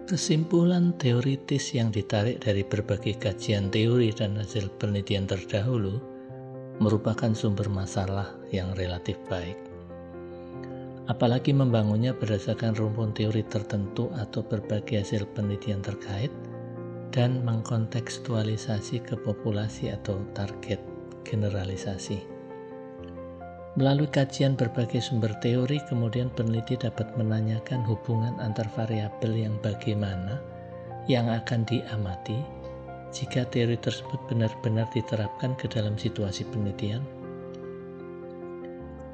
Kesimpulan teoritis yang ditarik dari berbagai kajian teori dan hasil penelitian terdahulu merupakan sumber masalah yang relatif baik. Apalagi membangunnya berdasarkan rumpun teori tertentu atau berbagai hasil penelitian terkait dan mengkontekstualisasi ke populasi atau target generalisasi. Melalui kajian berbagai sumber teori, kemudian peneliti dapat menanyakan hubungan antar variabel yang bagaimana yang akan diamati jika teori tersebut benar-benar diterapkan ke dalam situasi penelitian.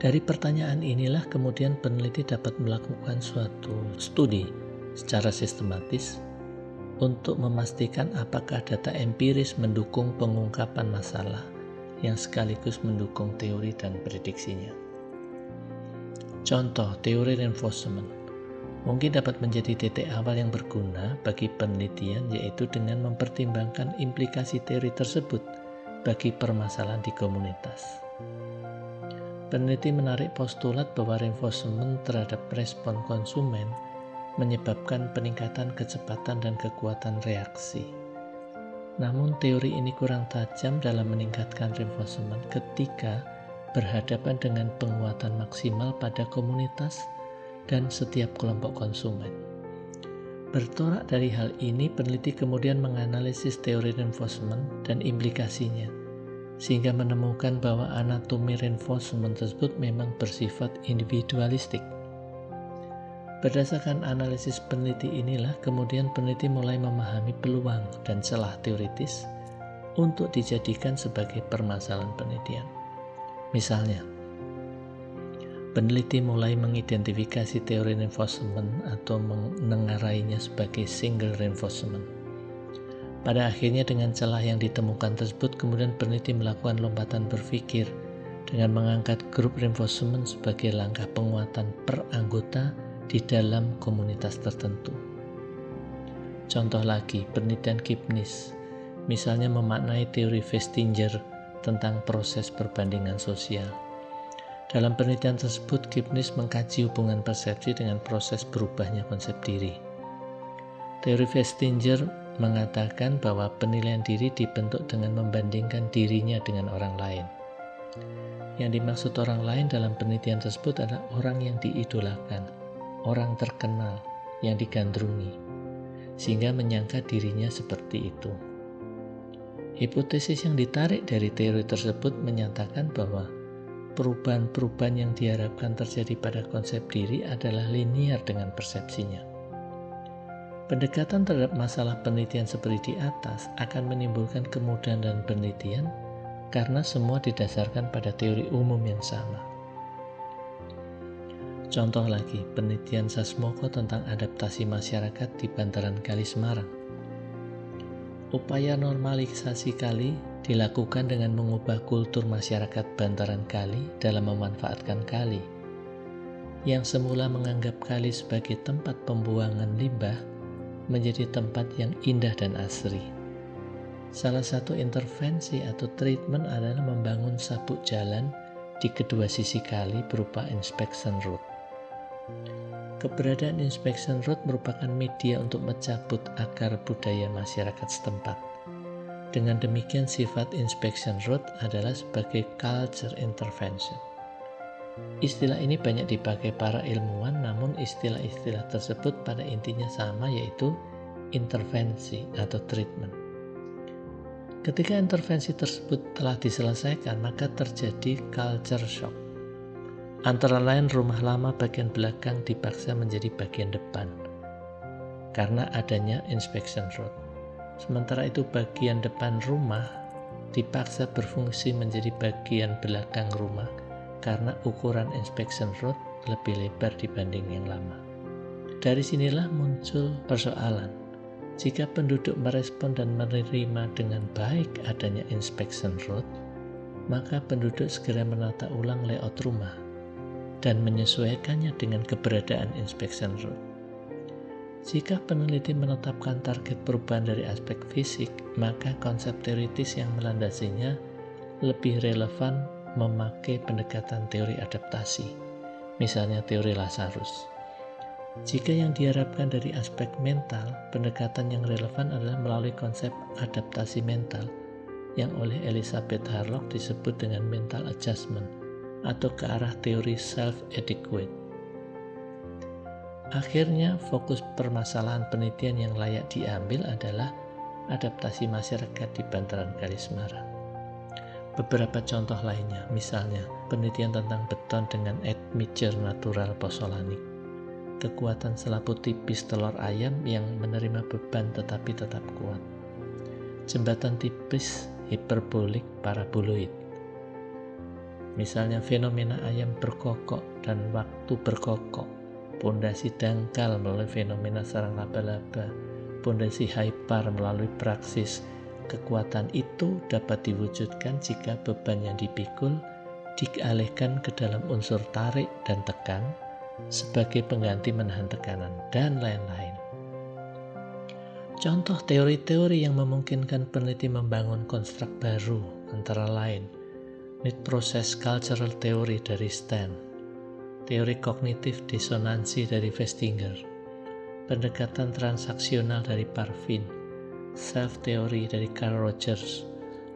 Dari pertanyaan inilah kemudian peneliti dapat melakukan suatu studi secara sistematis untuk memastikan apakah data empiris mendukung pengungkapan masalah yang sekaligus mendukung teori dan prediksinya. Contoh teori reinforcement mungkin dapat menjadi titik awal yang berguna bagi penelitian, yaitu dengan mempertimbangkan implikasi teori tersebut bagi permasalahan di komunitas. Peneliti menarik postulat bahwa reinforcement terhadap respon konsumen menyebabkan peningkatan kecepatan dan kekuatan reaksi. Namun teori ini kurang tajam dalam meningkatkan reinforcement ketika berhadapan dengan penguatan maksimal pada komunitas dan setiap kelompok konsumen. Bertolak dari hal ini, peneliti kemudian menganalisis teori reinforcement dan implikasinya, sehingga menemukan bahwa anatomi reinforcement tersebut memang bersifat individualistik. Berdasarkan analisis peneliti inilah, kemudian peneliti mulai memahami peluang dan celah teoritis untuk dijadikan sebagai permasalahan penelitian. Misalnya, peneliti mulai mengidentifikasi teori reinforcement atau menengarainya sebagai single reinforcement. Pada akhirnya dengan celah yang ditemukan tersebut, kemudian peneliti melakukan lompatan berpikir dengan mengangkat grup reinforcement sebagai langkah penguatan per anggota di dalam komunitas tertentu. Contoh lagi, penelitian Kipnis misalnya memaknai teori Festinger tentang proses perbandingan sosial. Dalam penelitian tersebut, Kipnis mengkaji hubungan persepsi dengan proses berubahnya konsep diri. Teori Festinger mengatakan bahwa penilaian diri dibentuk dengan membandingkan dirinya dengan orang lain. Yang dimaksud orang lain dalam penelitian tersebut adalah orang yang diidolakan, orang terkenal yang digandrungi, sehingga menyangka dirinya seperti itu. Hipotesis yang ditarik dari teori tersebut menyatakan bahwa perubahan-perubahan yang diharapkan terjadi pada konsep diri adalah linear dengan persepsinya. Pendekatan terhadap masalah penelitian seperti di atas akan menimbulkan kemudahan dalam penelitian karena semua didasarkan pada teori umum yang sama. Contoh lagi, penelitian Sasmoko tentang adaptasi masyarakat di bantaran Kali Semarang. Upaya normalisasi kali dilakukan dengan mengubah kultur masyarakat bantaran kali dalam memanfaatkan kali. Yang semula menganggap kali sebagai tempat pembuangan limbah menjadi tempat yang indah dan asri. Salah satu intervensi atau treatment adalah membangun sabuk jalan di kedua sisi kali berupa inspection road. Keberadaan inspection road merupakan media untuk mencabut akar budaya masyarakat setempat. Dengan demikian, sifat inspection road adalah sebagai culture intervention. Istilah ini banyak dipakai para ilmuwan, namun istilah-istilah tersebut pada intinya sama, yaitu intervensi atau treatment. Ketika intervensi tersebut telah diselesaikan, maka terjadi culture shock. Antara lain, rumah lama bagian belakang dipaksa menjadi bagian depan karena adanya inspection road. Sementara itu bagian depan rumah dipaksa berfungsi menjadi bagian belakang rumah karena ukuran inspection road lebih lebar dibanding yang lama. Dari sinilah muncul persoalan. Jika penduduk merespon dan menerima dengan baik adanya inspection road, maka penduduk segera menata ulang layout rumah dan menyesuaikannya dengan keberadaan inspection road. Jika peneliti menetapkan target perubahan dari aspek fisik, maka konsep teoritis yang melandasinya lebih relevan memakai pendekatan teori adaptasi, misalnya teori Lazarus. Jika yang diharapkan dari aspek mental, pendekatan yang relevan adalah melalui konsep adaptasi mental yang oleh Elizabeth Harlock disebut dengan mental adjustment atau ke arah teori self-adequate. Akhirnya, fokus permasalahan penelitian yang layak diambil adalah adaptasi masyarakat di bantaran Kali Semarang. Beberapa contoh lainnya, misalnya penelitian tentang beton dengan admixture natural pozzolanik, kekuatan selaput tipis telur ayam yang menerima beban tetapi tetap kuat, jembatan tipis hiperbolik paraboloid, misalnya fenomena ayam berkokok dan waktu berkokok, pondasi dangkal melalui fenomena sarang laba-laba, pondasi hyper melalui praksis. Kekuatan itu dapat diwujudkan jika beban yang dipikul dialihkan ke dalam unsur tarik dan tekan sebagai pengganti menahan tekanan, dan lain-lain. Contoh teori-teori yang memungkinkan peneliti membangun konstruk baru antara lain Need Process Cultural Theory dari Stan, teori kognitif disonansi dari Festinger, pendekatan transaksional dari Parvin, self-theory dari Carl Rogers,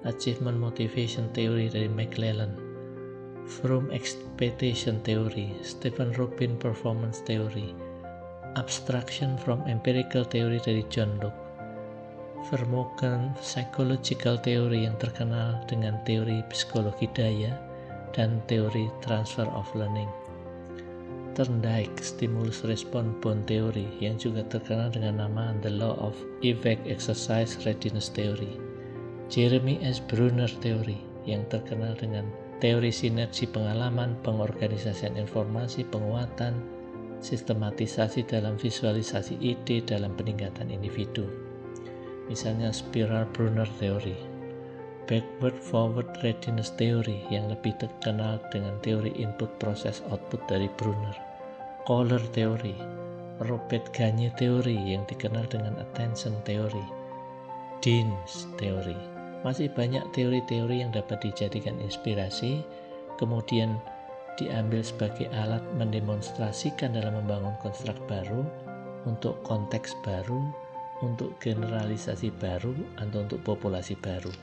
achievement motivation theory dari McClellan, Froome expectation theory, Stephen Rubin performance theory, abstraction from empirical theory dari John Locke, Vermogen psychological theory yang terkenal dengan teori psikologi daya dan teori transfer of learning, Thorndike stimulus response bond theory yang juga terkenal dengan nama The Law of Effect Exercise Readiness Theory, Jeremy S. Brunner theory yang terkenal dengan teori sinergi pengalaman, pengorganisasian informasi, penguatan, sistematisasi dalam visualisasi ide dalam peningkatan individu, misalnya spiral Brunner theory, backward forward readiness theory yang lebih terkenal dengan teori input process output dari Brunner, Kohler theory, Robert Gagne theory yang dikenal dengan attention theory, Dean's theory. Masih banyak teori-teori yang dapat dijadikan inspirasi, kemudian diambil sebagai alat mendemonstrasikan dalam membangun konstruk baru, untuk konteks baru, untuk generalisasi baru, atau untuk populasi baru.